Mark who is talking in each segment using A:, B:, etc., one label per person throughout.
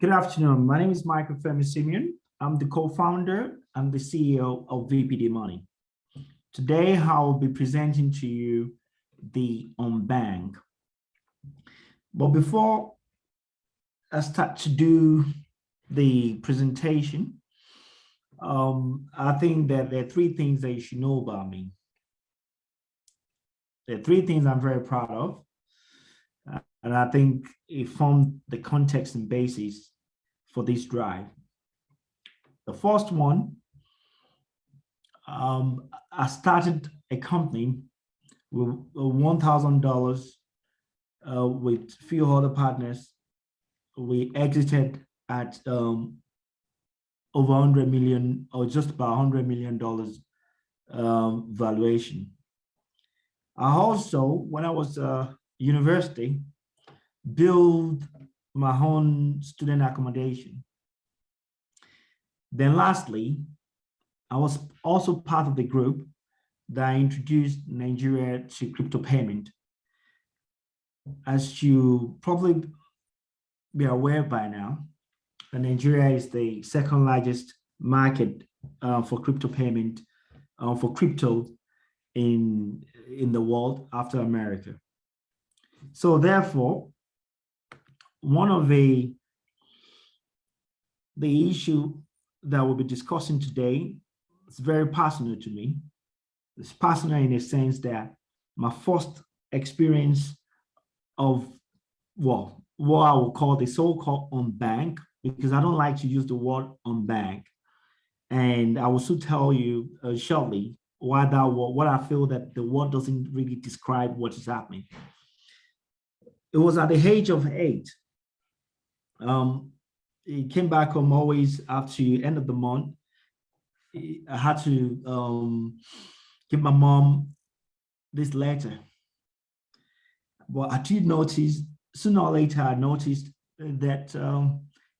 A: Good afternoon. My name is Michael Femi Simeon. I'm the co-founder and the CEO of VPD Money. Today, I'll be presenting to you the unbank. But before I start to do the presentation, I think that there are three things that you should know about me. There are three things I'm very proud of. And I think it formed the context and basis for this drive. The first one, I started a company with $1,000 with a few other partners. We exited at over 100 million, or just about $100 million valuation. I also, when I was university, build my own student accommodation. Then lastly, I was also part of the group that introduced Nigeria to crypto payment. As you probably be aware by now, Nigeria is the second largest market for crypto payment, for crypto in the world after America. So therefore, one of the issue that we'll be discussing today is very personal to me. It's personal in the sense that my first experience of, well, what I would call the so-called unbank, because I don't like to use the word unbank. And I will soon tell you shortly why that word, what I feel that the word doesn't really describe what is happening. It was at the age of 8. It came back home always after the end of the month. I had to give my mom this letter. But I did notice, sooner or later, I noticed that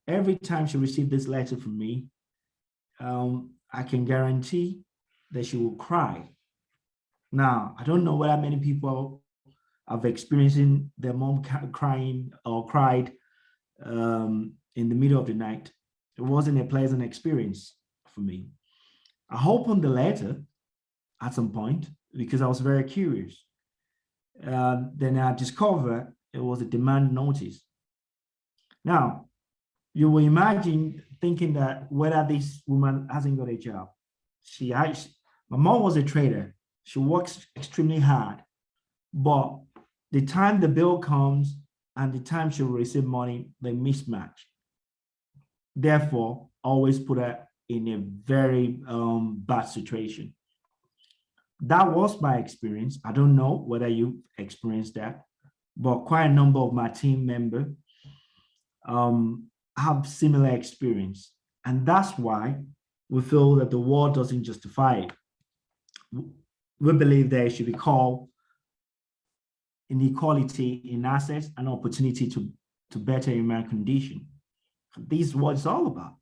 A: every time she received this letter from me, I can guarantee that she will cry. Now, I don't know whether many people have experiencing their mom crying or cried in the middle of the night. It wasn't a pleasant experience for me. I opened the letter at some point because I was very curious. Then I discovered it was a demand notice. Now, you will imagine thinking that whether this woman hasn't got a job. My mom was a trader. She works extremely hard, but the time the bill comes and the time she will receive money, they mismatch. Therefore, always put her in a very bad situation. That was my experience. I don't know whether you experienced that, but quite a number of my team members have similar experience. And that's why we feel that the world doesn't justify it. We believe there should be called inequality in access and opportunity to better human condition. This is what it's all about.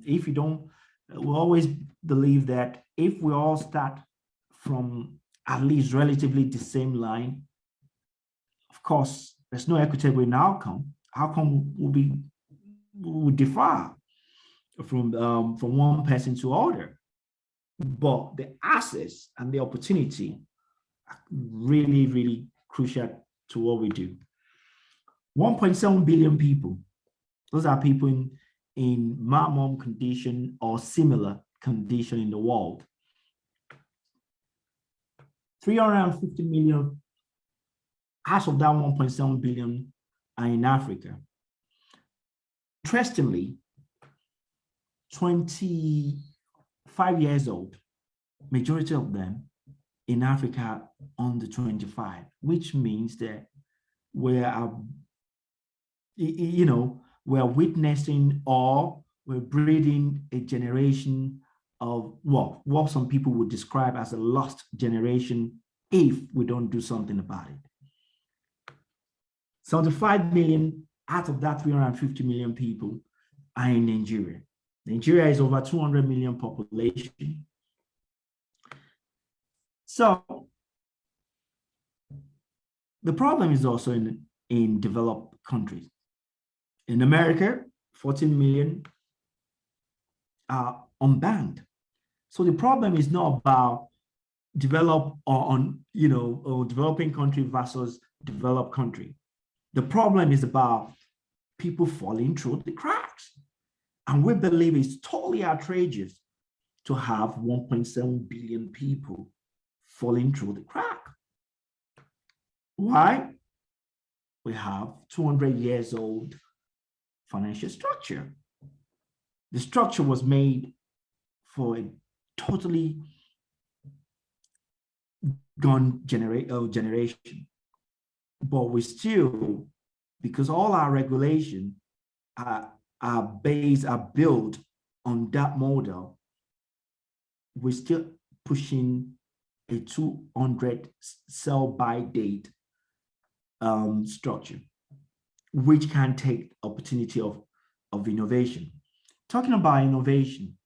A: If you don't, we always believe that if we all start from at least relatively the same line, of course, there's no equitable in outcome. Outcome will differ from one person to other. But the access and the opportunity are really, really crucial to what we do. 1.7 billion people. Those are people in minimum condition or similar condition in the world. 350 million, half of that 1.7 billion are in Africa. Interestingly, 25 years old, majority of them in Africa under 25, which means that we're witnessing or we're breeding a generation of what some people would describe as a lost generation if we don't do something about it. 75 million out of that 350 million people are in Nigeria. Nigeria is over 200 million population. So the problem is also in developed countries. In America, 14 million are unbanked. So the problem is not about developing country versus developed country. The problem is about people falling through the cracks. And we believe it's totally outrageous to have 1.7 billion people falling through the crack. Why? We have 200 years old financial structure. The structure was made for a totally gone generation. But we still, because all our regulations are built on that model, we're still pushing a 200 sell by date structure, which can take opportunity of innovation. Talking about innovation,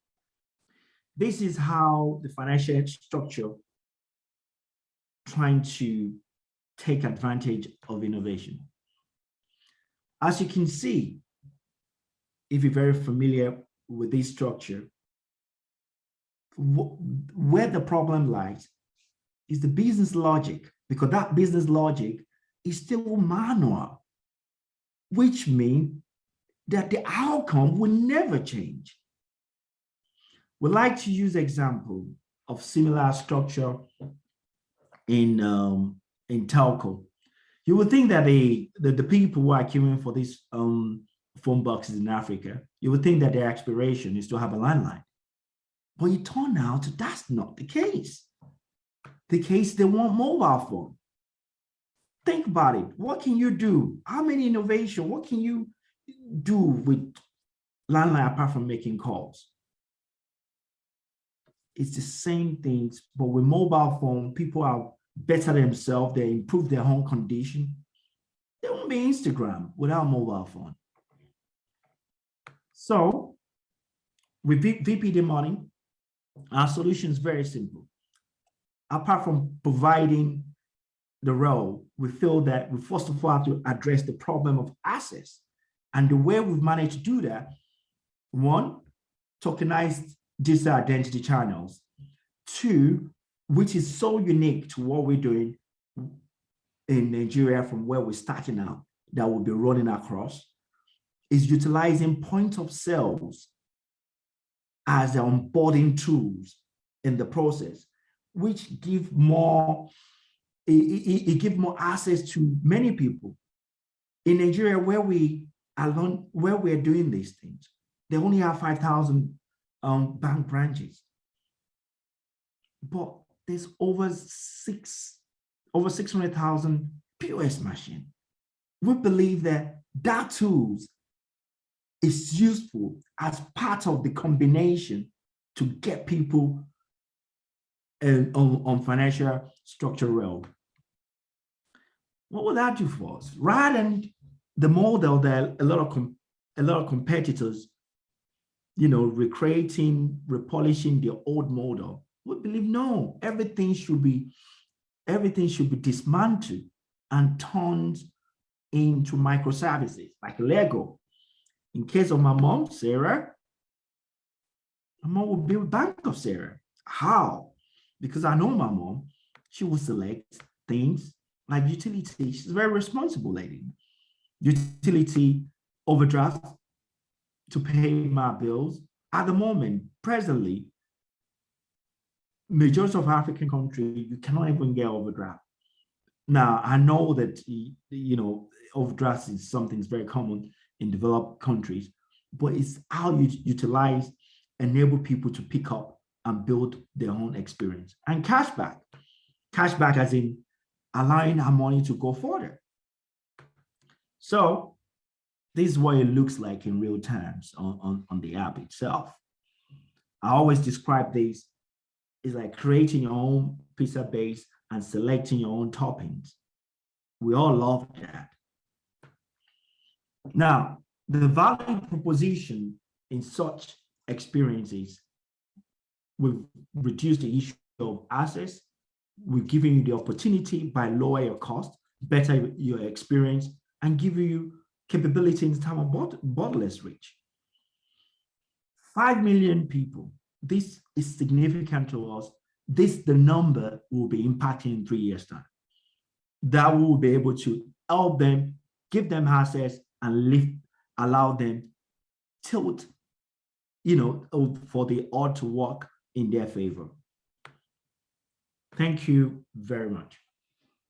A: this is how the financial structure trying to take advantage of innovation. As you can see, if you're very familiar with this structure, where the problem lies is the business logic, because that business logic is still manual, which means that the outcome will never change. We like to use example of similar structure in telco. You would think that the people who are queuing for these phone boxes in Africa, you would think that their aspiration is to have a landline. But it turned out that's not the case. The case, they want mobile phone. Think about it. What can you do? How many innovation? What can you do with landline apart from making calls? It's the same things, but with mobile phone, people are better themselves. They improve their home condition. There won't be Instagram without mobile phone. So with VPD Money, our solution is very simple. Apart from providing the role, we feel that we first of all have to address the problem of access. And the way we've managed to do that, one, tokenized digital identity channels. Two, which is so unique to what we're doing in Nigeria from where we're starting out, that will be running across, is utilizing point of sales as the onboarding tools in the process, which give more, it gives more access to many people. In Nigeria, where we're doing these things, they only have 5,000 bank branches, but there's over 600,000 POS machines. We believe that that tools is useful as part of the combination to get people on financial structure realm. What will that do for us? Rather than the model that a lot of competitors, recreating, repolishing the old model, we believe no, everything should be dismantled and turned into microservices like Lego. In case of my mom, Sarah, my mom will build Bank of Sarah. How? Because I know my mom, she will select things like utility. She's a very responsible lady. Utility overdraft to pay my bills. At the moment, presently, majority of African countries, you cannot even get overdraft. Now, I know that, overdraft is something that's very common in developed countries, but it's how you utilize, enable people to pick up and build their own experience. And cashback as in allowing our money to go further. So this is what it looks like in real terms on the app itself. I always describe this is like creating your own pizza base and selecting your own toppings. We all love that. Now, the value proposition in such experiences will reduce the issue of access. We're giving you the opportunity by lower your cost, better your experience, and give you capability in terms of borderless reach. 5 million people. This is significant to us. This, the number will be impacting in 3 years' time. That we will be able to help them, give them access, and allow them tilt, for the odds to work in their favor. Thank you very much.